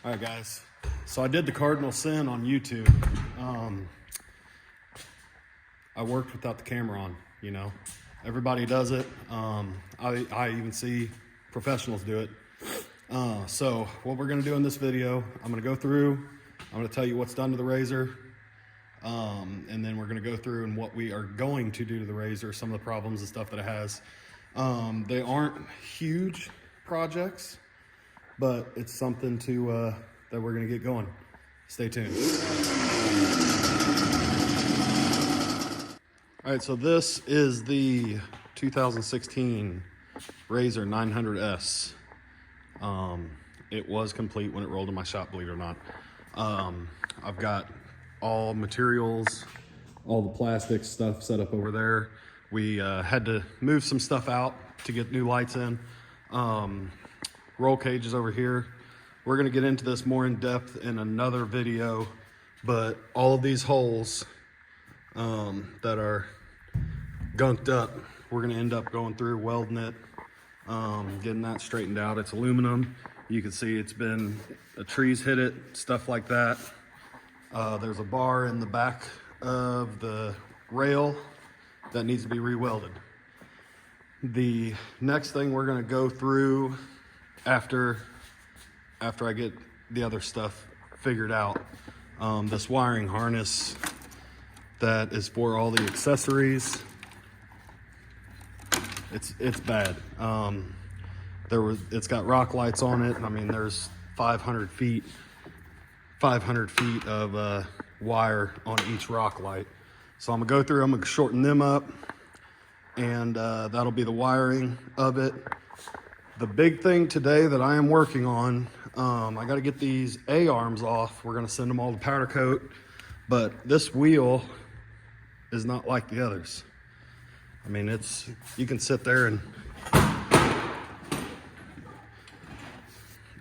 All right, guys. So I did the cardinal sin on YouTube. I worked without the camera on, you know. Everybody does it. I even see professionals do it. So what we're gonna do in this video, I'm gonna go through, I'm gonna tell you what's done to the RZR, and then we're gonna go through and what we are going to do to the RZR, some of the problems and stuff that it has. They aren't huge projects, but it's something to that we're gonna get going. Stay tuned. All right, so this is the 2016 RZR 900S. It was complete when it rolled in my shop, believe it or not. I've got all materials, all the plastic stuff set up over there. We had to move some stuff out to get new lights in. Roll cages over here. We're gonna get into this more in depth in another video, but all of these holes that are gunked up, we're gonna end up going through, welding it, getting that straightened out. It's aluminum. You can see it's been, the trees hit it, stuff like that. There's a bar in the back of the rail that needs to be re-welded. The next thing we're gonna go through after I get the other stuff figured out, this wiring harness that is for all the accessories. It's bad. It's got rock lights on it. I mean, there's 500 feet of wire on each rock light. So I'm gonna go through, I'm gonna shorten them up, and that'll be the wiring of it. The big thing today that I am working on, I gotta get these A-arms off. We're gonna send them all to powder coat, but this wheel is not like the others. I mean, you can sit there and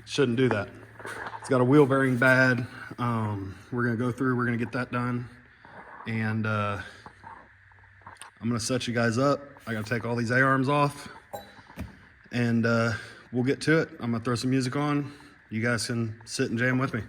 shouldn't do that. It's got a wheel bearing bad. We're gonna go through, we're gonna get that done. And I'm gonna set you guys up. I gotta take all these A-arms off, and we'll get to it. I'm gonna throw some music on. You guys can sit and jam with me.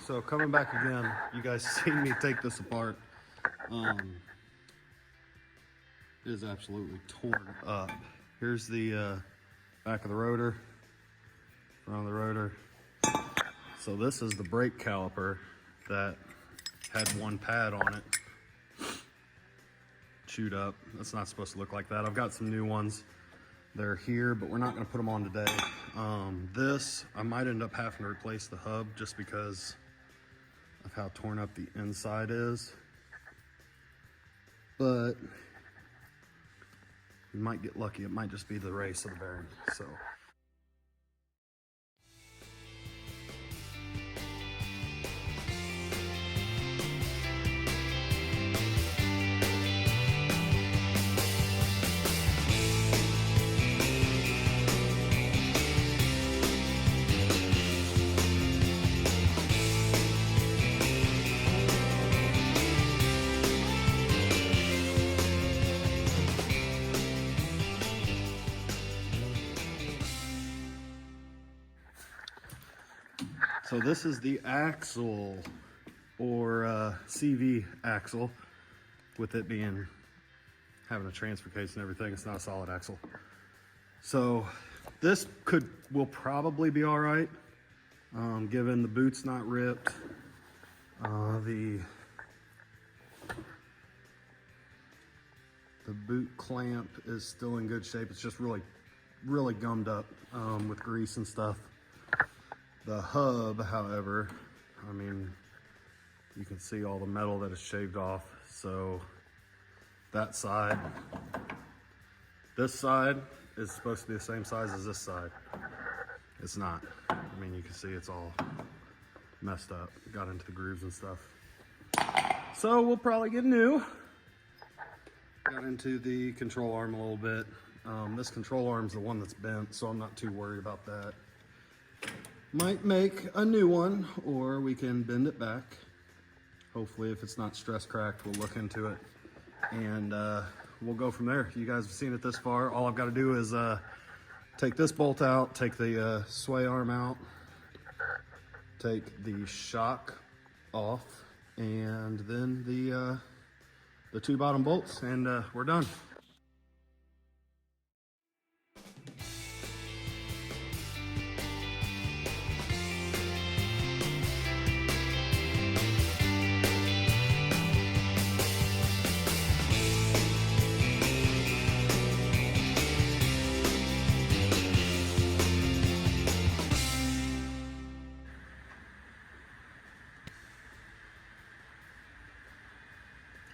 So coming back again, you guys seen me take this apart. It is absolutely torn up. Here's the back of the rotor, front of the rotor. So this is the brake caliper that had one pad on it, chewed up. That's not supposed to look like that. I've got some new ones. They're here, but we're not gonna put them on today. This, I might end up having to replace the hub just because of how torn up the inside is, but you might get lucky. It might just be the race of the bearing. So So this is the axle, or CV axle, with it having a transfer case and everything. It's not a solid axle. So this will probably be all right, given the boot's not ripped. The boot clamp is still in good shape. It's just really gummed up with grease and stuff. The hub, however, I mean, you can see all the metal that is shaved off. So that side, this side is supposed to be the same size as this side. It's not. I mean, you can see it's all messed up. Got into the grooves and stuff. So we'll probably get new. Got into the control arm a little bit. This control arm's the one that's bent, so I'm not too worried about that. Might make a new one, or we can bend it back. Hopefully, if it's not stress cracked, we'll look into it. And we'll go from there. You guys have seen it this far. All I've got to do is take this bolt out, take the sway arm out, take the shock off, and then the two bottom bolts, and we're done.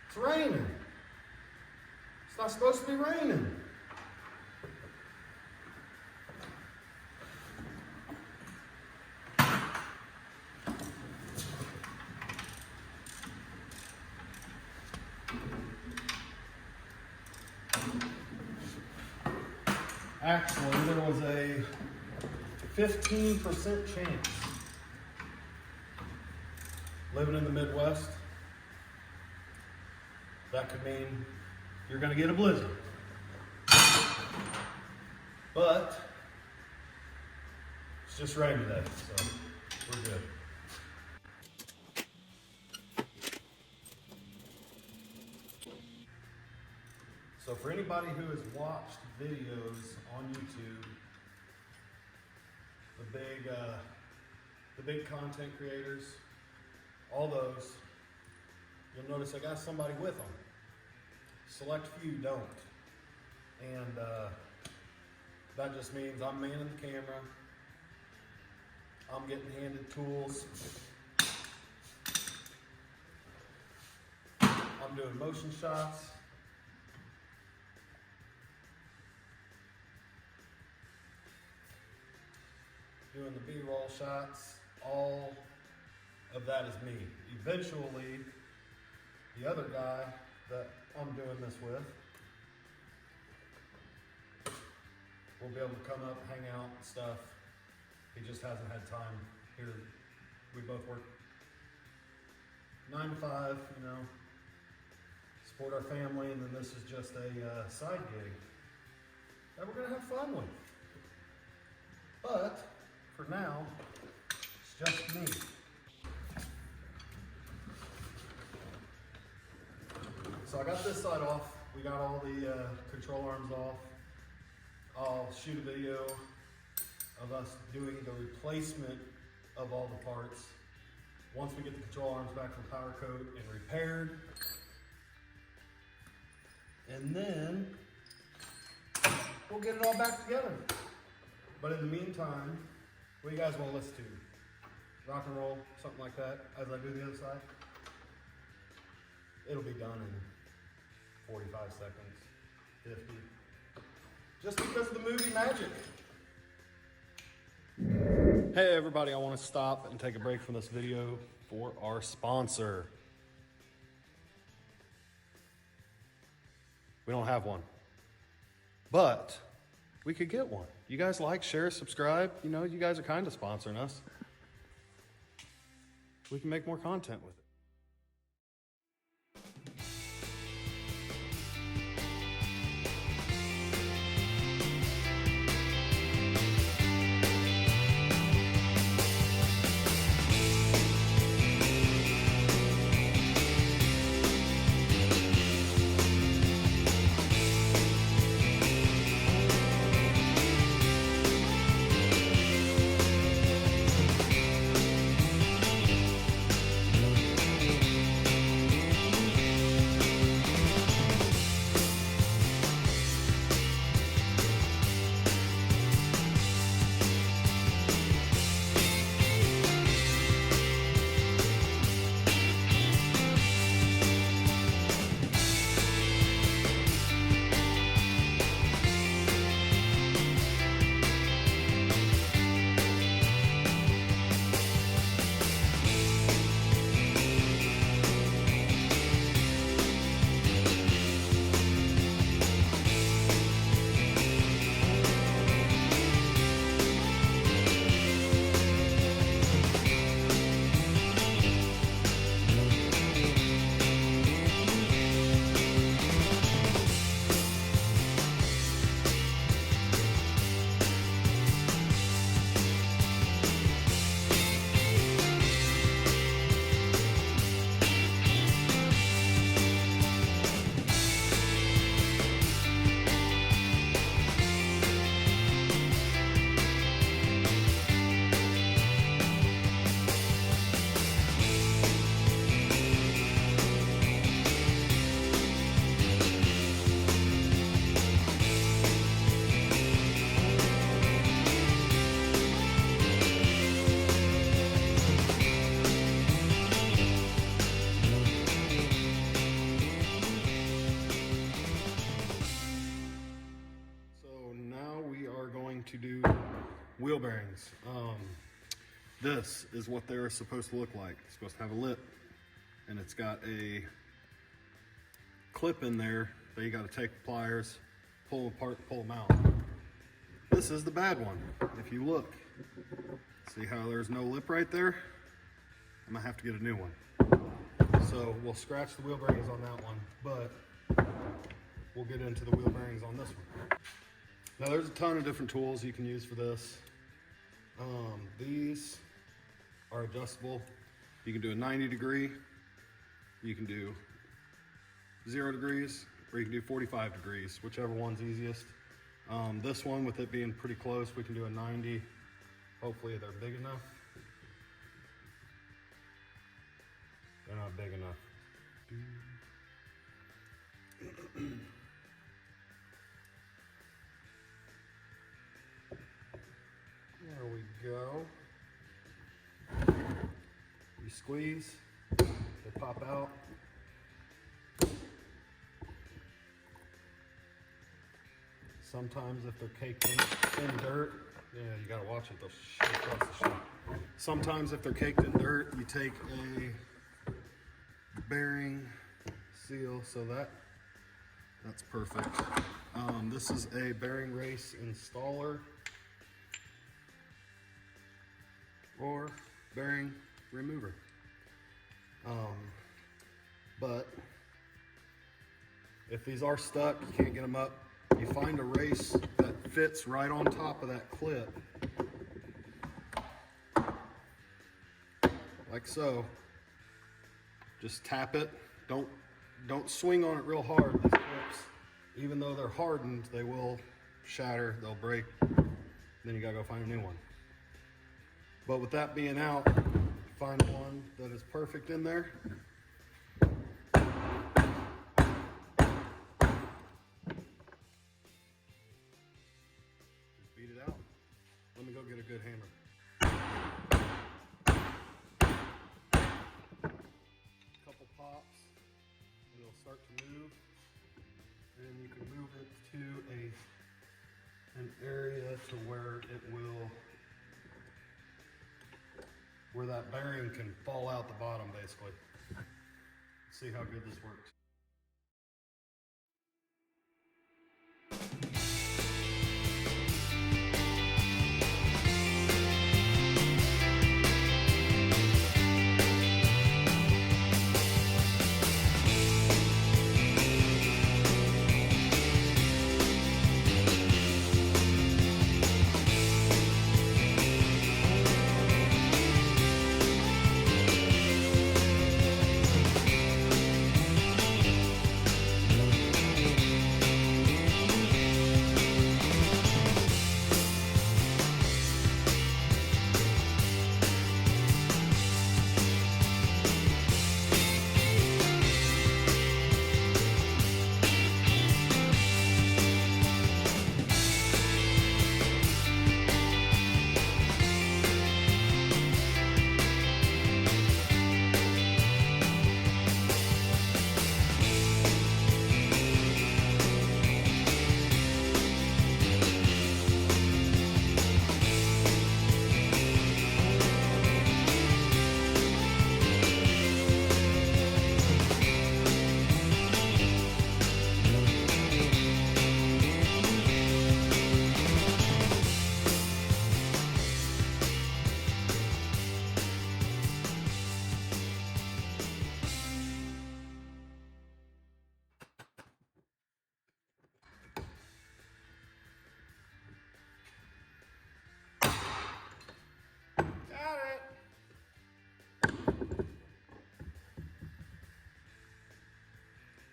It's raining. It's not supposed to be raining. Actually, there was a 15% chance. Living in the Midwest, that could mean you're going to get a blizzard. But it's just rain today, so we're good. So for anybody who has watched videos on YouTube, the big content creators, all those, you'll notice I got somebody with them. Select few don't. And that just means I'm manning the camera. I'm getting handed tools. I'm doing motion shots. Doing the B-roll shots. All of that is me. Eventually, the other guy that I'm doing this with will be able to come up, hang out, and stuff. He just hasn't had time. Here, we both work 9 to 5, you know, support our family, and then this is just a side gig that we're gonna have fun with. But for now, it's just me. So I got this side off. We got all the control arms off. I'll shoot a video of us doing the replacement of all the parts. Once we get the control arms back from Power Coat and repaired. And then we'll get it all back together. But in the meantime, what do you guys want to listen to? Rock and roll, something like that, as I do the other side? It'll be done in 45 seconds, 50. Just because of the movie magic. Hey everybody, I want to stop and take a break from this video for our sponsor. We don't have one, but we could get one. You guys like, share, subscribe. You know, you guys are kind of sponsoring us. We can make more content with it. wheel bearings. This is what they're supposed to look like. It's supposed to have a lip, and it's got a clip in there that you got to take pliers, pull them apart, pull them out. This is the bad one. If you look, see how there's no lip right there? I'm gonna have to get a new one. So we'll scratch the wheel bearings on that one, but we'll get into the wheel bearings on this one. Now there's a ton of different tools you can use for this. These are adjustable. You can do a 90 degree, you can do 0 degrees, or you can do 45 degrees, whichever one's easiest. This one, with it being pretty close, we can do a 90. Hopefully they're big enough. They're not big enough. There we go. You squeeze, they pop out. Sometimes if they're caked in dirt, yeah, you gotta watch it, they'll shit across the shop. Sometimes if they're caked in dirt, you take a bearing seal, so that's perfect. This is a bearing race installer or bearing remover. But if these are stuck, you can't get them up, you find a race that fits right on top of that clip, like so. Just tap it. Don't swing on it real hard. These clips, even though they're hardened, they will shatter, they'll break. Then you gotta go find a new one. But with that being out, find one that is perfect in there. Just beat it out. Let me go get a good hammer. Couple pops, and it'll start to move. And you can move it to an area to where it will, where that bearing can fall out the bottom, basically. See how good this works.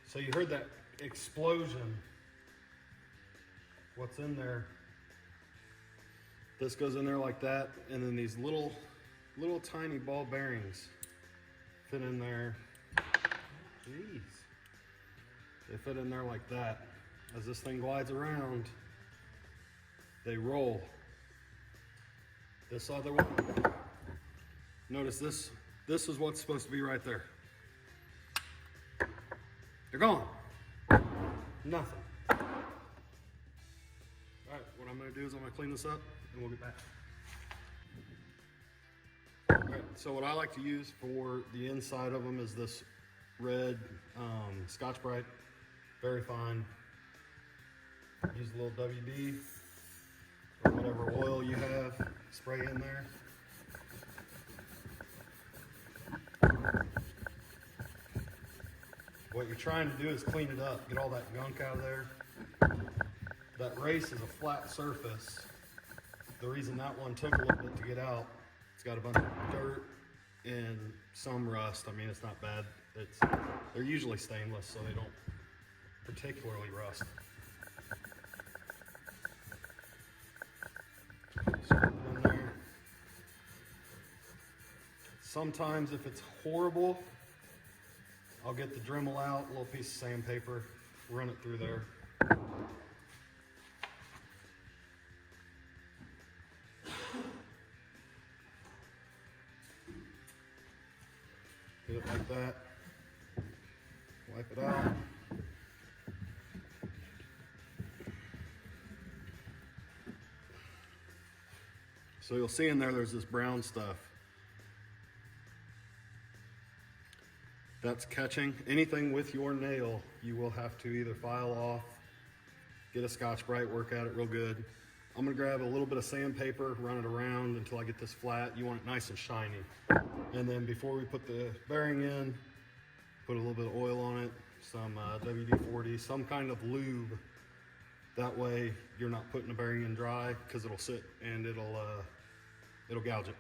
So you heard that explosion. What's in there? This goes in there like that, and then these little tiny ball bearings fit in there. Jeez. They fit in there like that. As this thing glides around, they roll. This other one, notice this is what's supposed to be right there. They're gone. Nothing. All right, what I'm gonna do is I'm gonna clean this up and we'll get back. All right, so what I like to use for the inside of them is this red Scotch-Brite, very fine. Use a little WD or whatever oil you have, spray in there. What you're trying to do is clean it up, get all that gunk out of there. That race is a flat surface. The reason that one took a little bit to get out, it's got a bunch of dirt and some rust. I mean, it's not bad. They're usually stainless, so they don't particularly rust. So put it in there. Sometimes if it's horrible, I'll get the Dremel out, a little piece of sandpaper, run it through there. Get it like that. Wipe it out. So you'll see in there's this brown stuff. That's catching. Anything with your nail, you will have to either file off, get a Scotch-Brite, work at it real good. I'm gonna grab a little bit of sandpaper, run it around until I get this flat. You want it nice and shiny. And then before we put the bearing in, put a little bit of oil on it, some WD-40, some kind of lube. That way you're not putting the bearing in dry because it'll sit and it'll gouge it.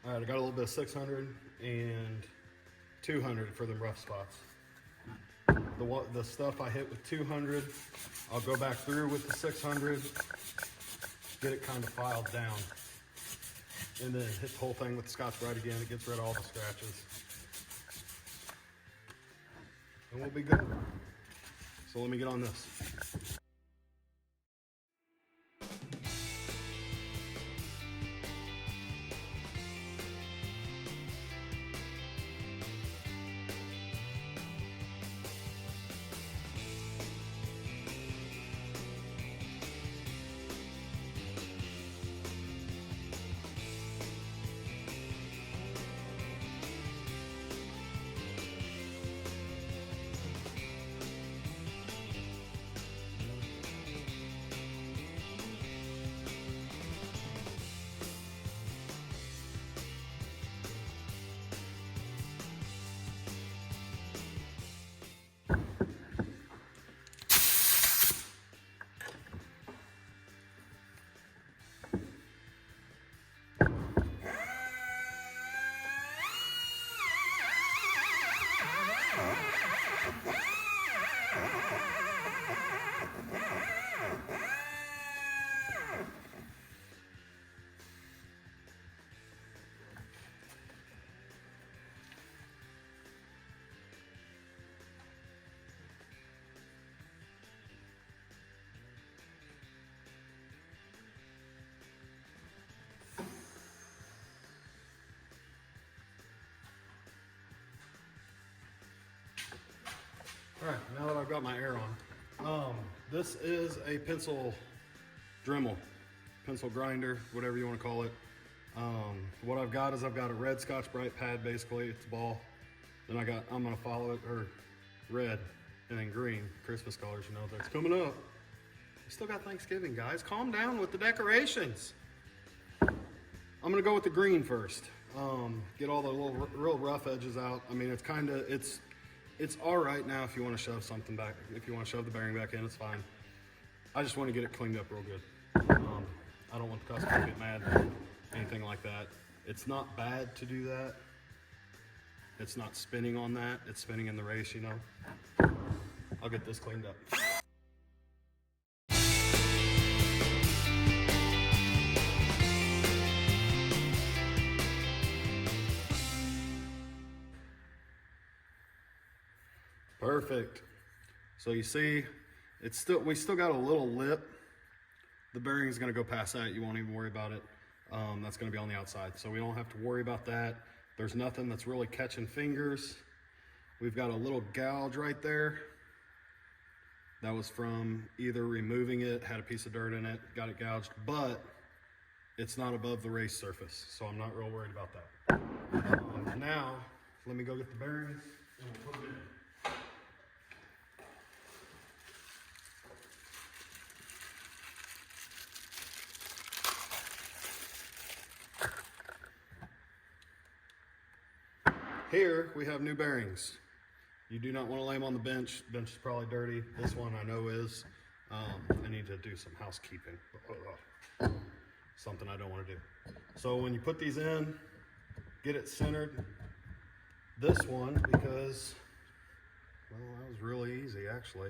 All right, I got a little bit of 600 and 200 for the rough spots. The stuff I hit with 200, I'll go back through with the 600, get it kind of filed down, and then hit the whole thing with the Scotch-Brite again. It gets rid of all the scratches, and we'll be good. So let me get on this. All right, now that I've got my air on, this is a pencil Dremel, pencil grinder, whatever you want to call it. What I've got is I've got a red Scotch-Brite pad, basically, it's a ball. Then I'm gonna follow it, or red, and then green, Christmas colors, you know, that's coming up. We still got Thanksgiving, guys. Calm down with the decorations. I'm gonna go with the green first. Get all the little real rough edges out. I mean, it's all right now if you want to shove something back. If you want to shove the bearing back in, it's fine. I just want to get it cleaned up real good. I don't want the customer to get mad, anything like that. It's not bad to do that. It's not spinning on that. It's spinning in the race, you know. I'll get this cleaned up. Perfect. So you see, we still got a little lip. The bearing is going to go past that. You won't even worry about it. That's going to be on the outside, so we don't have to worry about that. There's nothing that's really catching fingers. We've got a little gouge right there. That was from either removing it, had a piece of dirt in it, got it gouged, but it's not above the race surface, so I'm not real worried about that. Now, let me go get the bearings and we'll put them in. Here we have new bearings. You do not want to lay them on the bench. Bench is probably dirty. This one I know is. I need to do some housekeeping. Something I don't want to do. So when you put these in, get it centered. This one, because, well, that was really easy actually.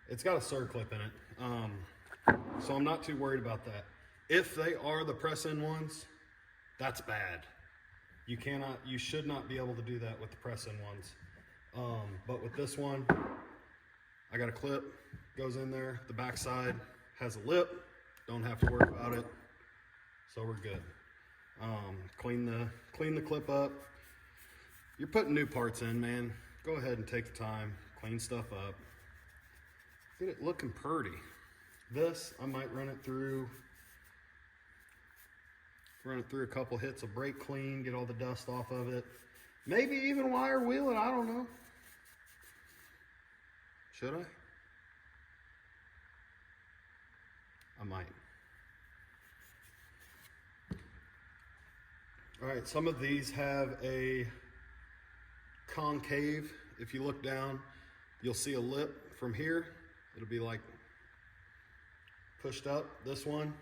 It's got a circlip in it. So I'm not too worried about that. If they are the press-in ones, that's bad. You should not be able to do that with the press-in ones. But with this one, I got a clip, goes in there. The back side has a lip, don't have to worry about it. So we're good. Clean the clip up. You're putting new parts in, man. Go ahead and take the time, clean stuff up. Get it looking pretty. This, I might run it through a couple hits of brake clean, get all the dust off of it. Maybe even wire wheel it, I don't know. Should I? I might. All right, some of these have a concave. If you look down, you'll see a lip from here. It'll be like pushed up, this one.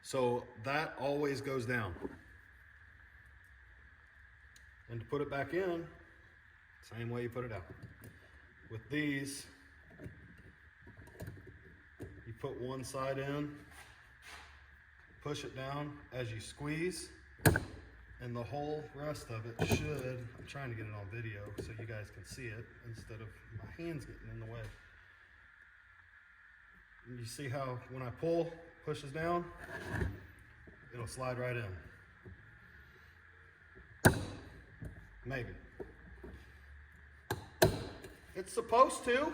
So that always goes down. And to put it back in, same way you put it out. With these, you put one side in, push it down as you squeeze, and the whole rest of it should, I'm trying to get it on video so you guys can see it instead of my hands getting in the way. And you see how when I pull, pushes down, it'll slide right in. Maybe. It's supposed to.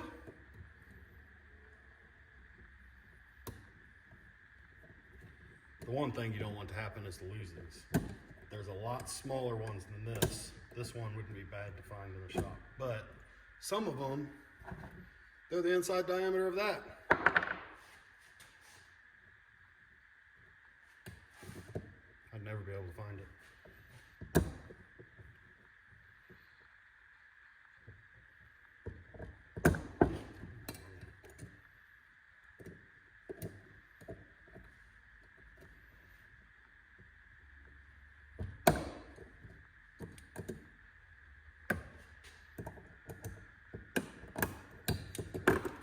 The one thing you don't want to happen is to lose these. There's a lot smaller ones than this. This one wouldn't be bad to find in the shop. But some of them, they're the inside diameter of that. I'd never be able to find it.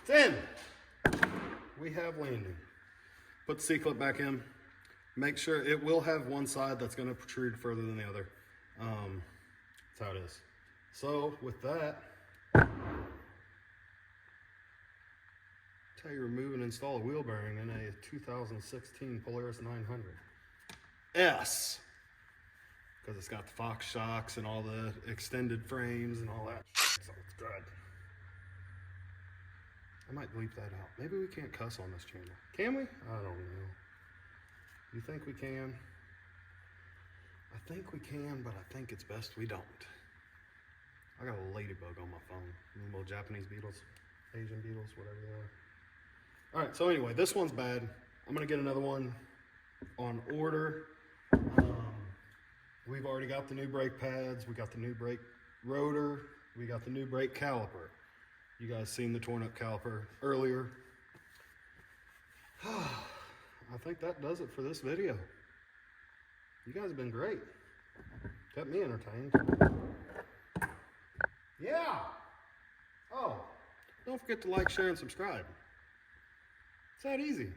It's in. We have landing. Put the C-clip back in. Make sure it will have one side that's going to protrude further than the other. That's how it is. So with that, that's how you remove and install a wheel bearing in a 2016 Polaris 900 S, because it's got the Fox shocks and all the extended frames and all that. So it's good. I might bleep that out. Maybe we can't cuss on this channel. Can we? I don't know. You think we can? I think we can, but I think it's best we don't. I got a ladybug on my phone. Little Japanese beetles, Asian beetles, whatever they are. All right, so anyway, this one's bad. I'm gonna get another one on order. We've already got the new brake pads. We got the new brake rotor. We got the new brake caliper. You guys seen the torn up caliper earlier. I think that does it for this video. You guys have been great. Kept me entertained. Yeah. Oh, don't forget to like, share, and subscribe. It's that easy.